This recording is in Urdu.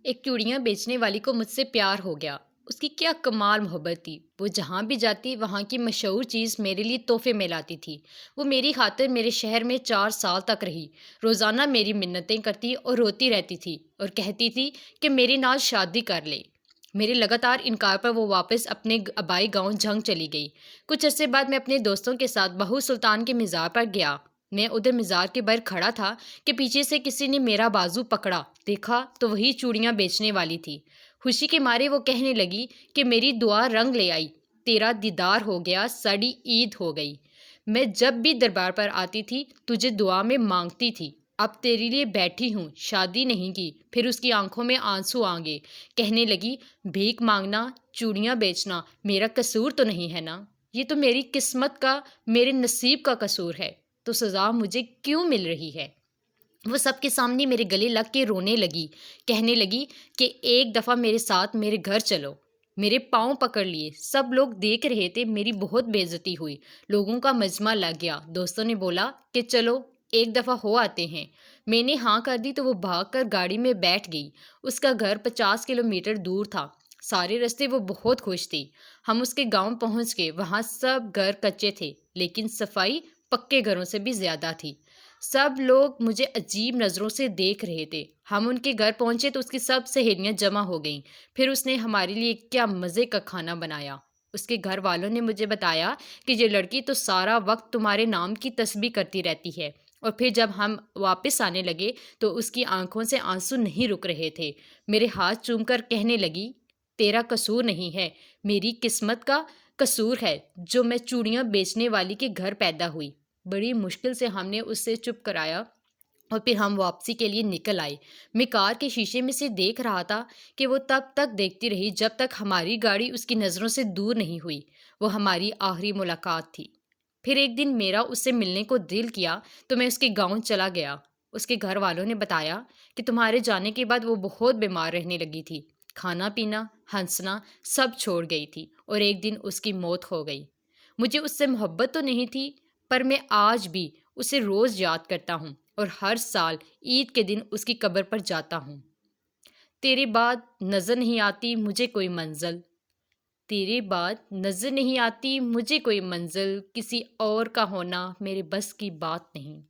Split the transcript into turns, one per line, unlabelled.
ایک چوڑیاں بیچنے والی کو مجھ سے پیار ہو گیا۔ اس کی کیا کمال محبت تھی۔ وہ جہاں بھی جاتی وہاں کی مشہور چیز میرے لیے تحفے میں لاتی تھی۔ وہ میری خاطر میرے شہر میں 4 سال تک رہی۔ روزانہ میری منتیں کرتی اور روتی رہتی تھی اور کہتی تھی کہ میری ناز شادی کر لے۔ میرے لگاتار انکار پر وہ واپس اپنے آبائی گاؤں جھنگ چلی گئی۔ کچھ عرصے بعد میں اپنے دوستوں کے ساتھ بہو سلطان کے مزار پر گیا۔ میں ادھر مزار کے باہر کھڑا تھا کہ پیچھے سے کسی نے میرا بازو پکڑا۔ دیکھا تو وہی چوڑیاں بیچنے والی تھی۔ خوشی کے مارے وہ کہنے لگی کہ میری دعا رنگ لے آئی، تیرا دیدار ہو گیا، ساڑی عید ہو گئی۔ میں جب بھی دربار پر آتی تھی تجھے دعا میں مانگتی تھی۔ اب تیرے لیے بیٹھی ہوں، شادی نہیں کی۔ پھر اس کی آنکھوں میں آنسو آ گئے۔ کہنے لگی، بھیک مانگنا، چوڑیاں بیچنا میرا قصور تو نہیں ہے نا؟ یہ تو میری قسمت کا، میرے نصیب کا قصور ہے، تو سزا مجھے کیوں مل رہی ہے؟ وہ سب کے سامنے میرے گلے لگ کے رونے لگی۔ کہنے لگی کہ ایک دفعہ میرے ساتھ میرے گھر چلو۔ میرے پاؤں پکڑ لیے۔ سب لوگ دیکھ رہے تھے، میری بہت بے عزتی ہوئی۔ لوگوں کا مجمع لگ گیا۔ دوستوں نے بولا کہ چلو ایک دفعہ ہو آتے ہیں۔ میں نے ہاں کر دی تو وہ بھاگ کر گاڑی میں بیٹھ گئی۔ اس کا گھر 50 کلومیٹر دور تھا۔ سارے رستے وہ بہت خوش تھی۔ ہم اس کے گاؤں پہنچ گئے۔ وہاں سب گھر کچے تھے، لیکن صفائی پکے گھروں سے بھی زیادہ تھی۔ سب لوگ مجھے عجیب نظروں سے دیکھ رہے تھے۔ ہم ان کے گھر پہنچے تو اس کی سب سہیلیاں جمع ہو گئیں۔ پھر اس نے ہمارے لیے کیا مزے کا کھانا بنایا۔ اس کے گھر والوں نے مجھے بتایا کہ یہ لڑکی تو سارا وقت تمہارے نام کی تسبیح کرتی رہتی ہے۔ اور پھر جب ہم واپس آنے لگے تو اس کی آنکھوں سے آنسو نہیں رک رہے تھے۔ میرے ہاتھ چوم کر کہنے لگی، تیرا قصور نہیں ہے، میری قسمت کا قصور ہے جو میں چوڑیاں بیچنے والی کے گھر پیدا ہوئی۔ بڑی مشکل سے ہم نے اس سے چپ کرایا اور پھر ہم واپسی کے لیے نکل آئے۔ میں کار کے شیشے میں سے دیکھ رہا تھا کہ وہ تب تک دیکھتی رہی جب تک ہماری گاڑی اس کی نظروں سے دور نہیں ہوئی۔ وہ ہماری آخری ملاقات تھی۔ پھر ایک دن میرا اس سے ملنے کو دل کیا تو میں اس کے گاؤں چلا گیا۔ اس کے گھر والوں نے بتایا کہ تمہارے جانے کے بعد وہ بہت بیمار رہنے لگی تھی۔ کھانا پینا، ہنسنا سب چھوڑ گئی تھی اور ایک دن اس کی موت ہو گئی۔ مجھے اس سے محبت تو نہیں تھی، پر میں آج بھی اسے روز یاد کرتا ہوں اور ہر سال عید کے دن اس کی قبر پر جاتا ہوں۔ تیرے بعد نظر نہیں آتی مجھے کوئی منزل، تیرے بعد نظر نہیں آتی مجھے کوئی منزل، کسی اور کا ہونا میرے بس کی بات نہیں۔